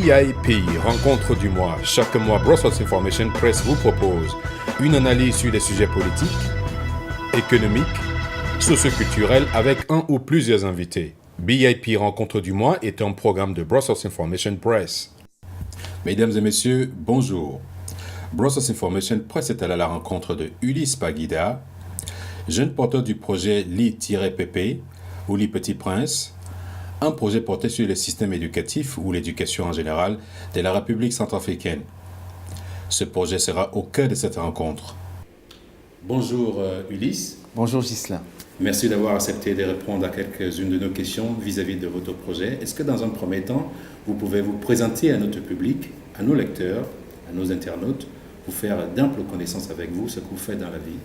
BIP, rencontre du mois. Chaque mois, Brussels Information Press vous propose une analyse sur des sujets politiques, économiques, socioculturels avec un ou plusieurs invités. BIP, rencontre du mois est un programme de Brussels Information Press. Mesdames et messieurs, bonjour. Brussels Information Press est allé à la rencontre de Ulysse Baguida, jeune porteur du projet Li-PP ou Li Petit Prince, un projet porté sur le système éducatif ou l'éducation en général de la République centrafricaine. Ce projet sera au cœur de cette rencontre. Bonjour Ulysse. Bonjour Ghislain. Merci d'avoir accepté de répondre à quelques-unes de nos questions vis-à-vis de votre projet. Est-ce que dans un premier temps, vous pouvez vous présenter à notre public, à nos lecteurs, à nos internautes, pour faire d'amples connaissances avec vous, ce que vous faites dans la vie?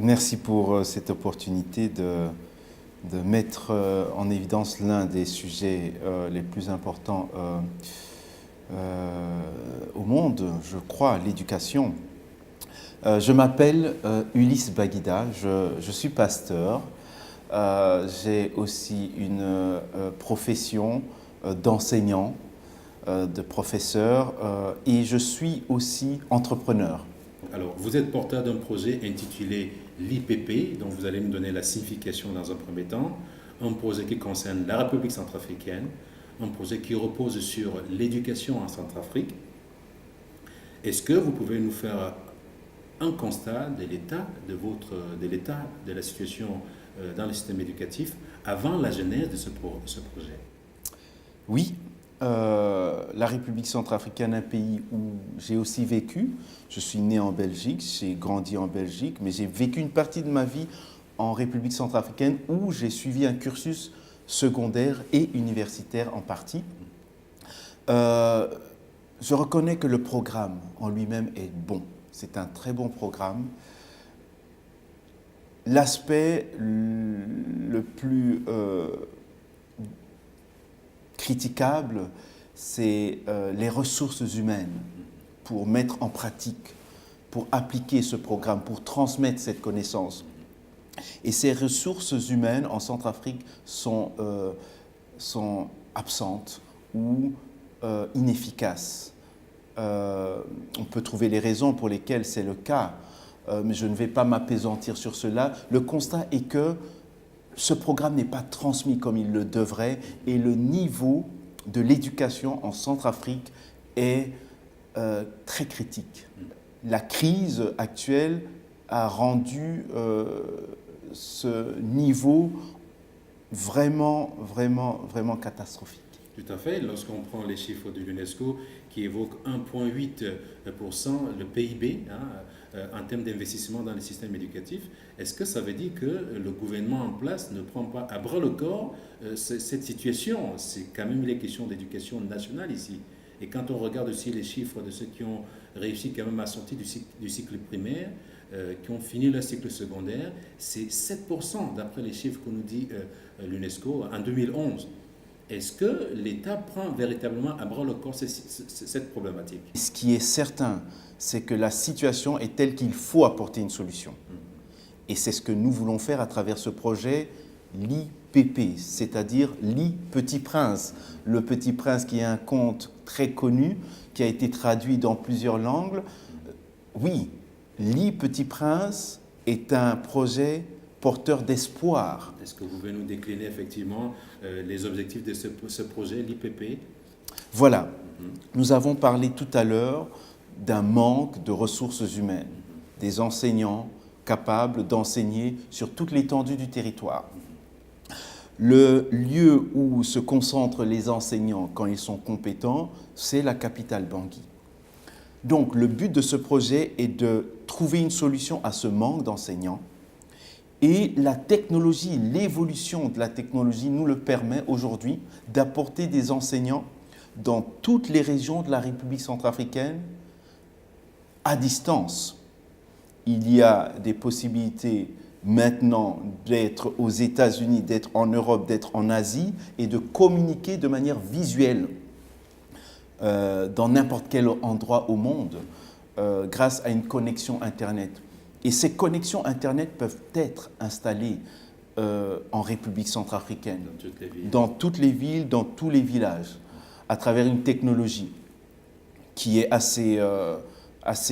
Merci pour cette opportunité de mettre en évidence l'un des sujets les plus importants au monde, je crois, l'éducation. Je m'appelle Ulysse Baguida, je suis pasteur. J'ai aussi une profession d'enseignant, de professeur, et je suis aussi entrepreneur. Alors, vous êtes porteur d'un projet intitulé l'IPP, dont vous allez nous donner la signification dans un premier temps, un projet qui concerne la République centrafricaine, un projet qui repose sur l'éducation en Centrafrique. Est-ce que vous pouvez nous faire un constat de l'état de la situation dans le système éducatif avant la genèse de ce projet? Oui. La République centrafricaine, un pays où j'ai aussi vécu. Je suis né en Belgique, j'ai grandi en Belgique, mais j'ai vécu une partie de ma vie en République centrafricaine où j'ai suivi un cursus secondaire et universitaire en partie. Je reconnais que le programme en lui-même est bon. C'est un très bon programme. L'aspect le plus critiquable, c'est les ressources humaines pour mettre en pratique, pour appliquer ce programme, pour transmettre cette connaissance. Et ces ressources humaines en Centrafrique sont absentes ou inefficaces. On peut trouver les raisons pour lesquelles c'est le cas, mais je ne vais pas m'appesantir sur cela. Le constat est que ce programme n'est pas transmis comme il le devrait et le niveau de l'éducation en Centrafrique est très critique. La crise actuelle a rendu ce niveau vraiment catastrophique. Tout à fait. Lorsqu'on prend les chiffres de l'UNESCO qui évoquent 1,8% le PIB en termes d'investissement dans le système éducatif, est-ce que ça veut dire que le gouvernement en place ne prend pas à bras le corps cette situation? C'est quand même les questions d'éducation nationale ici. Et quand on regarde aussi les chiffres de ceux qui ont réussi quand même à sortir du cycle primaire, qui ont fini leur cycle secondaire, c'est 7% d'après les chiffres que nous dit l'UNESCO en 2011. Est-ce que l'État prend véritablement à bras le corps cette problématique? Ce qui est certain, c'est que la situation est telle qu'il faut apporter une solution. Et c'est ce que nous voulons faire à travers ce projet l'IPP, c'est-à-dire Li Petit Prince. Le Petit Prince qui est un conte très connu, qui a été traduit dans plusieurs langues. Oui, Li Petit Prince est un projet porteur d'espoir. Est-ce que vous pouvez nous décliner effectivement les objectifs de ce projet, l'IPP? Voilà. Nous avons parlé tout à l'heure d'un manque de ressources humaines, des enseignants capables d'enseigner sur toute l'étendue du territoire. Le lieu où se concentrent les enseignants quand ils sont compétents, c'est la capitale Bangui. Donc le but de ce projet est de trouver une solution à ce manque d'enseignants. Et la technologie, l'évolution de la technologie nous le permet aujourd'hui d'apporter des enseignants dans toutes les régions de la République centrafricaine à distance. Il y a des possibilités maintenant d'être aux États-Unis, d'être en Europe, d'être en Asie et de communiquer de manière visuelle dans n'importe quel endroit au monde grâce à une connexion Internet. Et ces connexions Internet peuvent être installées en République centrafricaine, dans toutes les villes, dans tous les villages. à travers une technologie qui est assez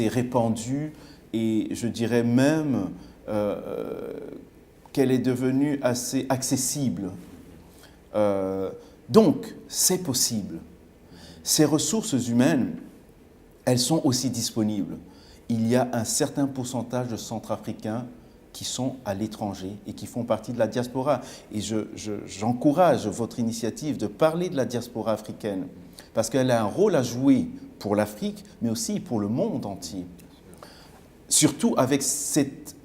répandue et je dirais même qu'elle est devenue assez accessible. Donc, c'est possible. Ces ressources humaines, elles sont aussi disponibles. Il y a un certain pourcentage de Centrafricains qui sont à l'étranger et qui font partie de la diaspora. Et j'encourage votre initiative de parler de la diaspora africaine parce qu'elle a un rôle à jouer pour l'Afrique, mais aussi pour le monde entier. Surtout avec cette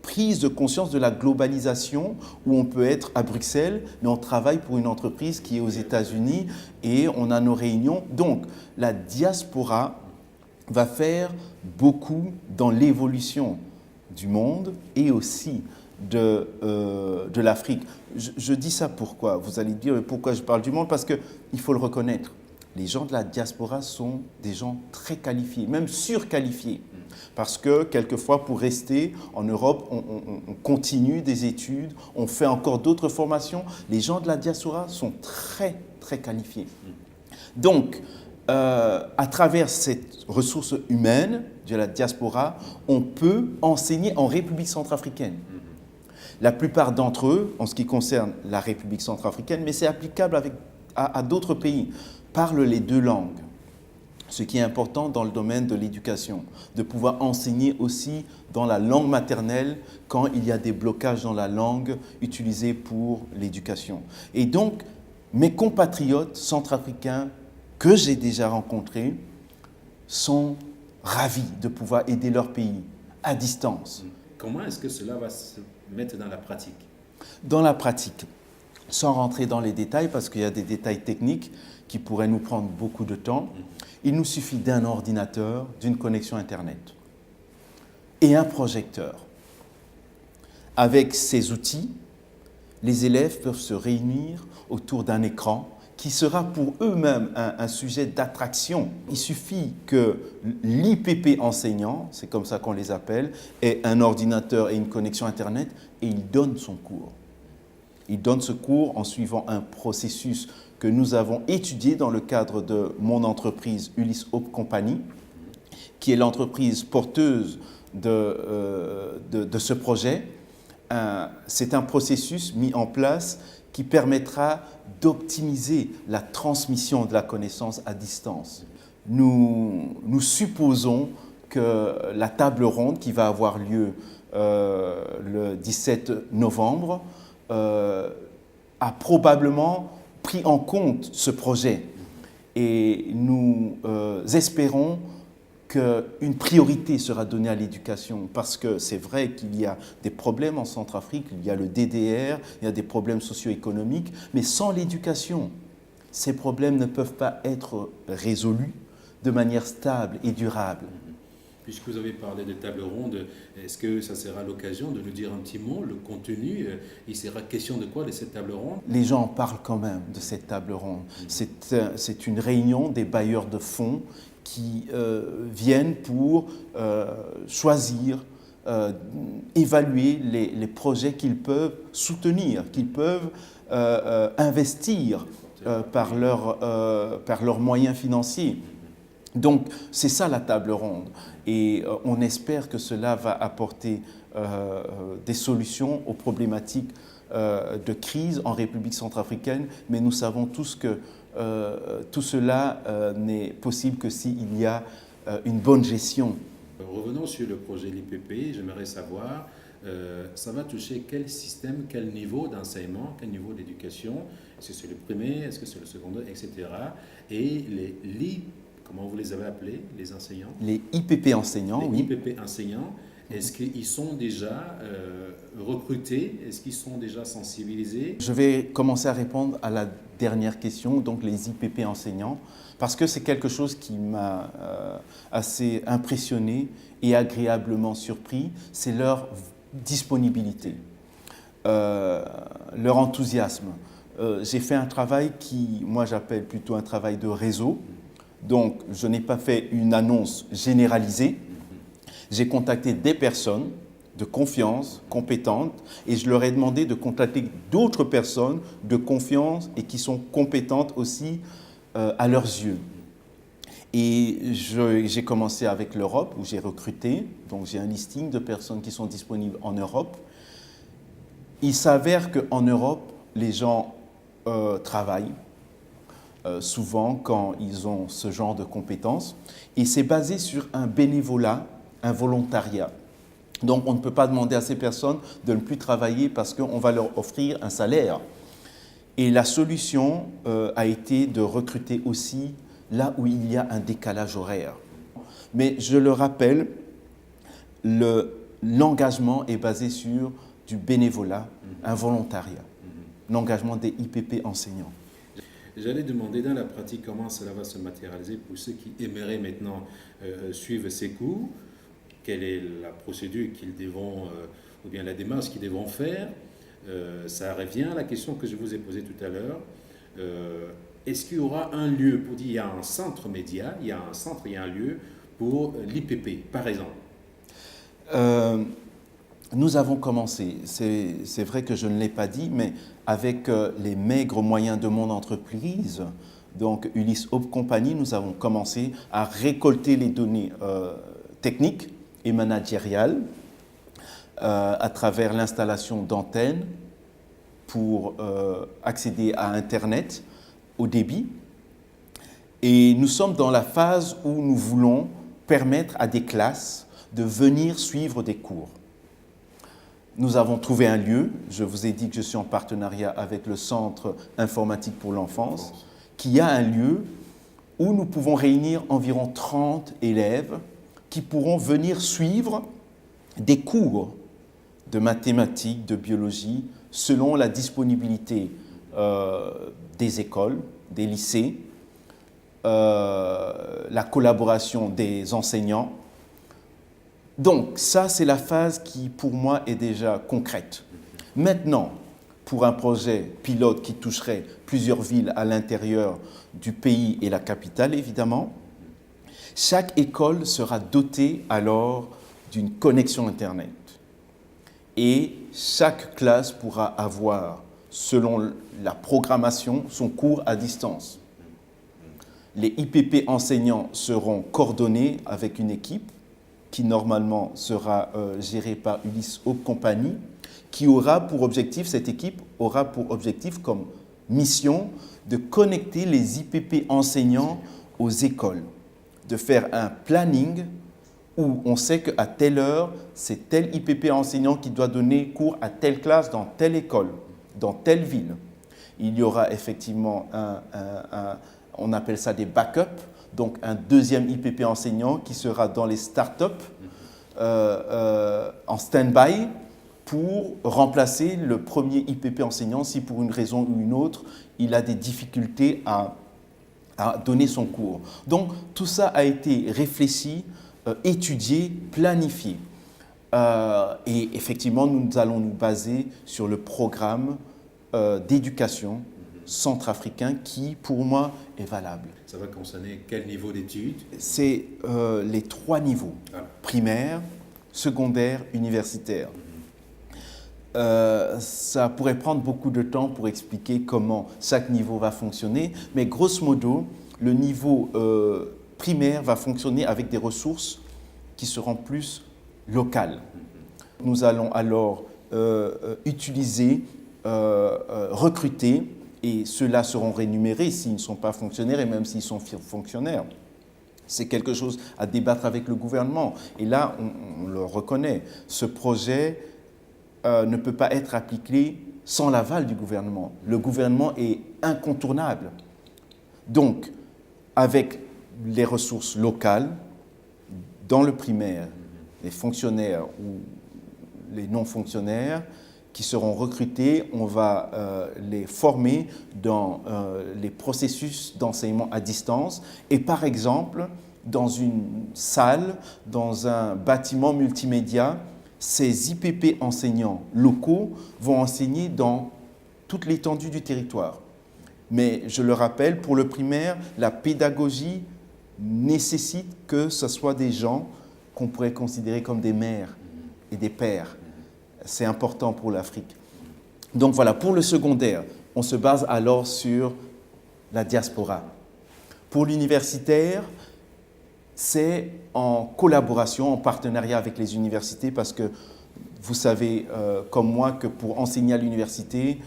prise de conscience de la globalisation où on peut être à Bruxelles, mais on travaille pour une entreprise qui est aux États-Unis et on a nos réunions. Donc, la diaspora va faire beaucoup dans l'évolution du monde et aussi de l'Afrique. Je dis ça pourquoi? Vous allez dire pourquoi je parle du monde? Parce qu'il faut le reconnaître. Les gens de la diaspora sont des gens très qualifiés, même surqualifiés. Parce que quelquefois, pour rester en Europe, on continue des études, on fait encore d'autres formations. Les gens de la diaspora sont très, très qualifiés. Donc, à travers cette ressource humaine de la diaspora, on peut enseigner en République centrafricaine. La plupart d'entre eux, en ce qui concerne la République centrafricaine, mais c'est applicable à d'autres pays, parlent les deux langues. Ce qui est important dans le domaine de l'éducation, de pouvoir enseigner aussi dans la langue maternelle quand il y a des blocages dans la langue utilisée pour l'éducation. Et donc, mes compatriotes centrafricains que j'ai déjà rencontrés sont ravis de pouvoir aider leur pays à distance. Comment est-ce que cela va se mettre dans la pratique? Dans la pratique, sans rentrer dans les détails, parce qu'il y a des détails techniques qui pourraient nous prendre beaucoup de temps, il nous suffit d'un ordinateur, d'une connexion Internet et un projecteur. Avec ces outils, les élèves peuvent se réunir autour d'un écran qui sera pour eux-mêmes un sujet d'attraction. Il suffit que l'IPP enseignant, c'est comme ça qu'on les appelle, ait un ordinateur et une connexion Internet et il donne son cours. Il donne ce cours en suivant un processus que nous avons étudié dans le cadre de mon entreprise Ulysse Hope Company, qui est l'entreprise porteuse de ce projet. C'est un processus mis en place qui permettra d'optimiser la transmission de la connaissance à distance. Nous supposons que la table ronde qui va avoir lieu le 17 novembre a probablement pris en compte ce projet et nous espérons qu'une priorité sera donnée à l'éducation parce que c'est vrai qu'il y a des problèmes en Centrafrique, il y a le DDR, il y a des problèmes socio-économiques, mais sans l'éducation, ces problèmes ne peuvent pas être résolus de manière stable et durable. Puisque vous avez parlé de table ronde, est-ce que ça sera l'occasion de nous dire un petit mot, le contenu? Il sera question de quoi de cette table ronde? Les gens en parlent quand même de cette table ronde. C'est une réunion des bailleurs de fonds qui viennent pour choisir, évaluer les projets qu'ils peuvent soutenir, qu'ils peuvent investir par leurs moyens financiers. Donc, c'est ça la table ronde. Et on espère que cela va apporter des solutions aux problématiques de crise en République centrafricaine, mais nous savons tous que tout cela n'est possible que s'il y a une bonne gestion. Revenons sur le projet l'IPP, j'aimerais savoir, ça va toucher quel système, quel niveau d'enseignement, quel niveau d'éducation? Est-ce que c'est le primaire, est-ce que c'est le secondaire, etc. Et comment vous les avez appelés, les enseignants? Les IPP enseignants, oui. Les IPP enseignants, est-ce qu'ils sont déjà recrutés? Est-ce qu'ils sont déjà sensibilisés? Je vais commencer à répondre à la dernière question, donc les IPP enseignants, parce que c'est quelque chose qui m'a assez impressionné et agréablement surpris, c'est leur disponibilité, leur enthousiasme. J'ai fait un travail qui, moi j'appelle plutôt un travail de réseau. Donc, je n'ai pas fait une annonce généralisée. J'ai contacté des personnes de confiance, compétentes, et je leur ai demandé de contacter d'autres personnes de confiance et qui sont compétentes aussi à leurs yeux. Et j'ai commencé avec l'Europe, où j'ai recruté, donc j'ai un listing de personnes qui sont disponibles en Europe. Il s'avère qu'en Europe, les gens travaillent souvent quand ils ont ce genre de compétences, et c'est basé sur un bénévolat, un volontariat. Donc on ne peut pas demander à ces personnes de ne plus travailler parce qu'on va leur offrir un salaire. Et la solution a été de recruter aussi là où il y a un décalage horaire. Mais je le rappelle, l'engagement est basé sur du bénévolat, un volontariat, l'engagement des IPP enseignants. J'allais demander dans la pratique comment cela va se matérialiser pour ceux qui aimeraient maintenant suivre ces cours. Quelle est la procédure qu'ils devront, ou bien la démarche qu'ils devront faire. Ça revient à la question que je vous ai posée tout à l'heure. Est-ce qu'il y aura un lieu pour dire il y a un centre média, il y a un lieu pour l'IPP, par exemple? Nous avons commencé, c'est vrai que je ne l'ai pas dit, mais avec les maigres moyens de mon entreprise, donc Ulysse Hope Company, nous avons commencé à récolter les données techniques et managériales à travers l'installation d'antennes pour accéder à Internet au débit. Et nous sommes dans la phase où nous voulons permettre à des classes de venir suivre des cours. Nous avons trouvé un lieu, je vous ai dit que je suis en partenariat avec le Centre informatique pour l'enfance, qui a un lieu où nous pouvons réunir environ 30 élèves qui pourront venir suivre des cours de mathématiques, de biologie, selon la disponibilité des écoles, des lycées, la collaboration des enseignants. Donc ça, c'est la phase qui, pour moi, est déjà concrète. Maintenant, pour un projet pilote qui toucherait plusieurs villes à l'intérieur du pays et la capitale, évidemment, chaque école sera dotée alors d'une connexion Internet. Et chaque classe pourra avoir, selon la programmation, son cours à distance. Les IPP enseignants seront coordonnés avec une équipe qui normalement sera gérée par Ulysse Hope Company, qui aura pour objectif, cette équipe aura pour objectif comme mission de connecter les IPP enseignants aux écoles, de faire un planning où on sait qu'à telle heure, c'est tel IPP enseignant qui doit donner cours à telle classe dans telle école, dans telle ville. Il y aura effectivement on appelle ça des backups, donc un deuxième IPP enseignant qui sera dans les startups en stand-by pour remplacer le premier IPP enseignant si pour une raison ou une autre, il a des difficultés à donner son cours. Donc tout ça a été réfléchi, étudié, planifié. Et effectivement, nous allons nous baser sur le programme d'éducation centrafricain qui, pour moi, est valable. Ça va concerner quel niveau d'études? C'est les 3 niveaux, primaire, secondaire, universitaire. Ça pourrait prendre beaucoup de temps pour expliquer comment chaque niveau va fonctionner, mais grosso modo, le niveau primaire va fonctionner avec des ressources qui seront plus locales. Nous allons alors utiliser, recruter, et ceux-là seront rémunérés s'ils ne sont pas fonctionnaires et même s'ils sont fonctionnaires. C'est quelque chose à débattre avec le gouvernement. Et là, on le reconnaît. Ce projet ne peut pas être appliqué sans l'aval du gouvernement. Le gouvernement est incontournable. Donc, avec les ressources locales, dans le primaire, les fonctionnaires ou les non-fonctionnaires qui seront recrutés, on va les former dans les processus d'enseignement à distance. Et par exemple, dans une salle, dans un bâtiment multimédia, ces IPP enseignants locaux vont enseigner dans toute l'étendue du territoire. Mais je le rappelle, pour le primaire, la pédagogie nécessite que ce soit des gens qu'on pourrait considérer comme des mères et des pères. C'est important pour l'Afrique. Donc voilà, pour le secondaire, on se base alors sur la diaspora. Pour l'universitaire, c'est en collaboration, en partenariat avec les universités, parce que vous savez comme moi que pour enseigner à l'université,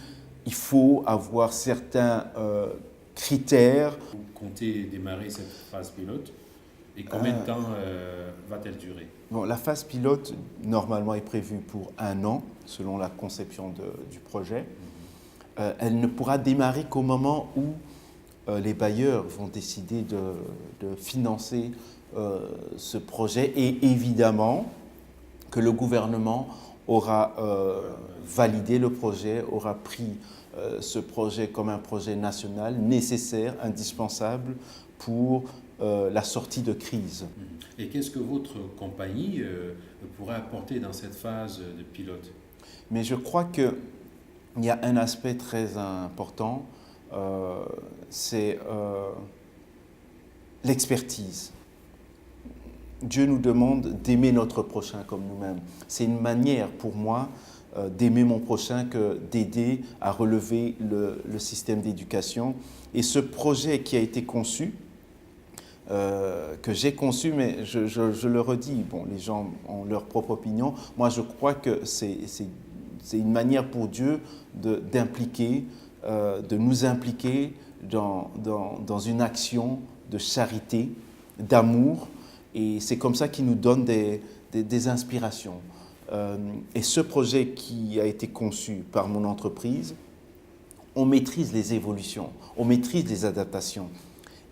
il faut avoir certains critères. Vous comptez démarrer cette phase pilote et combien de temps va-t-elle durer? Bon, la phase pilote, normalement, est prévue pour 1 an, selon la conception du projet. Elle ne pourra démarrer qu'au moment où les bailleurs vont décider de financer ce projet, et évidemment que le gouvernement aura validé le projet, aura pris ce projet comme un projet national nécessaire, indispensable pour la sortie de crise. Et qu'est-ce que votre compagnie pourrait apporter dans cette phase de pilote? Mais je crois qu'il y a un aspect très important, c'est l'expertise. Dieu nous demande d'aimer notre prochain comme nous-mêmes. C'est une manière pour moi d'aimer mon prochain que d'aider à relever le système d'éducation. Et ce projet qui a été conçu, que j'ai conçu, mais je le redis, bon, les gens ont leur propre opinion. Moi, je crois que c'est une manière pour Dieu d'impliquer, de nous impliquer dans une action de charité, d'amour. Et c'est comme ça qu'il nous donne des inspirations. Et ce projet qui a été conçu par mon entreprise, on maîtrise les évolutions, on maîtrise les adaptations.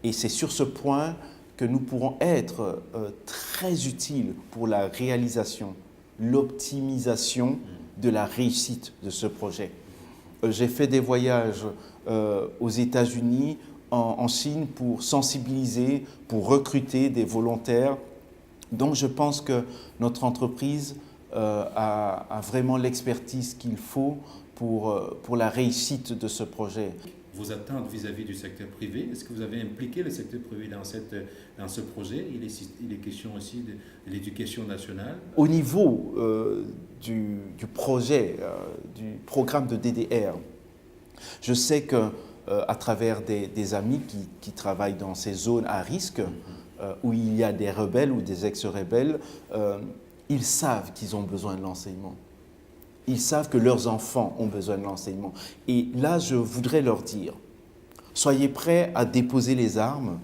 Et c'est sur ce point que nous pourrons être très utiles pour la réalisation, l'optimisation de la réussite de ce projet. J'ai fait des voyages aux États-Unis, en Chine, pour sensibiliser, pour recruter des volontaires. Donc je pense que notre entreprise a vraiment l'expertise qu'il faut pour la réussite de ce projet. Vos attentes vis-à-vis du secteur privé, est-ce que vous avez impliqué le secteur privé dans ce projet? Il est question aussi de l'éducation nationale. Au niveau du projet, du programme de DDR, je sais que à travers des amis qui travaillent dans ces zones à risque, où il y a des rebelles ou des ex-rebelles, ils savent qu'ils ont besoin de l'enseignement. Ils savent que leurs enfants ont besoin de l'enseignement. Et là, je voudrais leur dire, soyez prêts à déposer les armes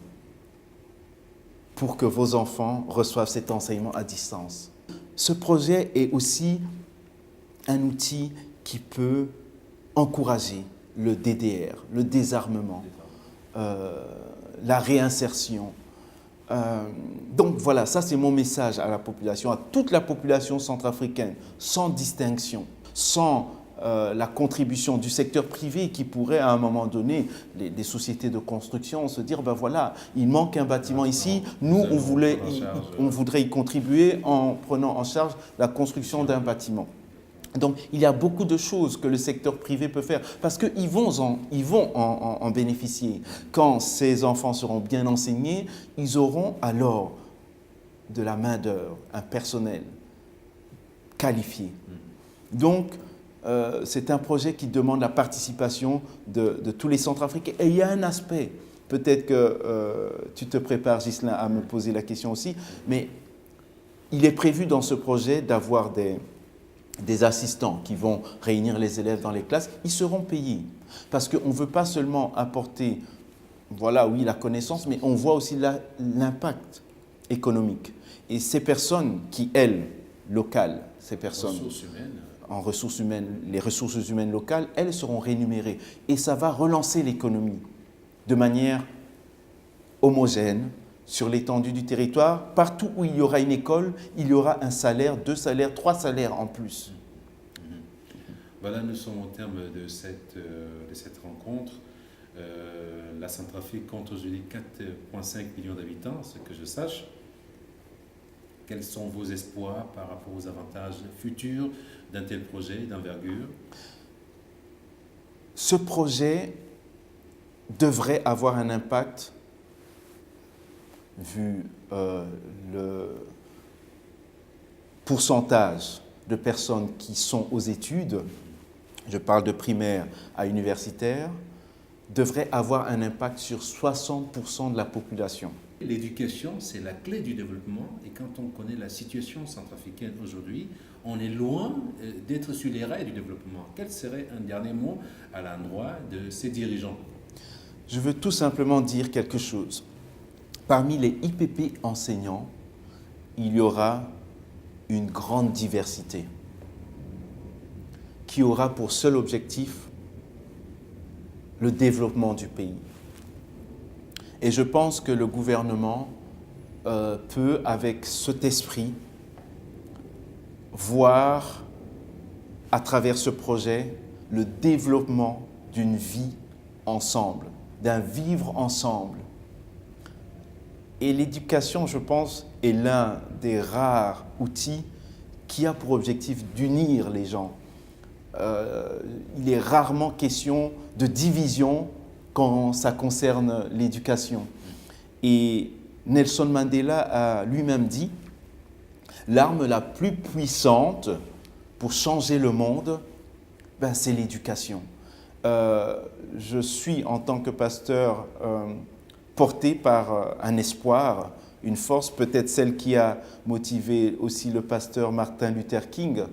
pour que vos enfants reçoivent cet enseignement à distance. Ce projet est aussi un outil qui peut encourager le DDR, le désarmement, la réinsertion. Donc voilà, ça c'est mon message à la population, à toute la population centrafricaine, sans distinction, sans la contribution du secteur privé qui pourrait à un moment donné, des sociétés de construction, se dire ben voilà, il manque un bâtiment ici, nous on voudrait y contribuer en prenant en charge la construction d'un bâtiment. Donc, il y a beaucoup de choses que le secteur privé peut faire parce qu'ils vont en bénéficier. Quand ces enfants seront bien enseignés, ils auront alors de la main-d'œuvre, un personnel qualifié. Donc, c'est un projet qui demande la participation de tous les Centrafricains. Et il y a un aspect, peut-être que tu te prépares, Ghislain, à me poser la question aussi, mais il est prévu dans ce projet d'avoir des assistants qui vont réunir les élèves dans les classes. Ils seront payés parce qu'on ne veut pas seulement apporter, voilà, oui, la connaissance, mais on voit aussi l'impact économique. Et ces personnes qui, elles, locales, ces personnes en ressources humaines, les ressources humaines locales, elles seront rémunérées. Et ça va relancer l'économie de manière homogène, sur l'étendue du territoire. Partout où il y aura une école, il y aura un salaire, 2 salaires, 3 salaires en plus. Voilà, nous sommes au terme de cette rencontre. La Centrafrique compte aujourd'hui 4,5 millions d'habitants, ce que je sache. Quels sont vos espoirs par rapport aux avantages futurs d'un tel projet d'envergure? Ce projet devrait avoir un impact vu le pourcentage de personnes qui sont aux études, je parle de primaire à universitaire, devrait avoir un impact sur 60% de la population. L'éducation, c'est la clé du développement et quand on connaît la situation centrafricaine aujourd'hui, on est loin d'être sur les rails du développement. Quel serait un dernier mot à l'endroit de ces dirigeants? Je veux tout simplement dire quelque chose. Parmi les IPP enseignants, il y aura une grande diversité qui aura pour seul objectif le développement du pays. Et je pense que le gouvernement peut, avec cet esprit, voir à travers ce projet le développement d'une vie ensemble, d'un vivre ensemble. Et l'éducation, je pense, est l'un des rares outils qui a pour objectif d'unir les gens. Il est rarement question de division quand ça concerne l'éducation. Et Nelson Mandela a lui-même dit « L'arme la plus puissante pour changer le monde, c'est l'éducation. » Je suis, en tant que pasteur, porté par un espoir, une force, peut-être celle qui a motivé aussi le pasteur Martin Luther King,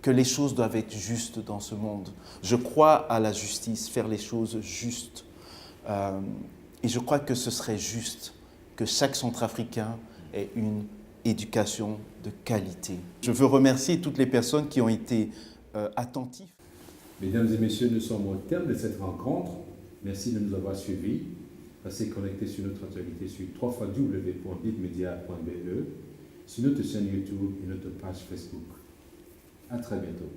que les choses doivent être justes dans ce monde. Je crois à la justice, faire les choses justes. Et je crois que ce serait juste que chaque Centrafricain ait une éducation de qualité. Je veux remercier toutes les personnes qui ont été attentives. Mesdames et messieurs, nous sommes au terme de cette rencontre. Merci de nous avoir suivis. Restez connectés sur notre actualité sur www.bibmedia.be, sur notre chaîne YouTube et notre page Facebook. À très bientôt.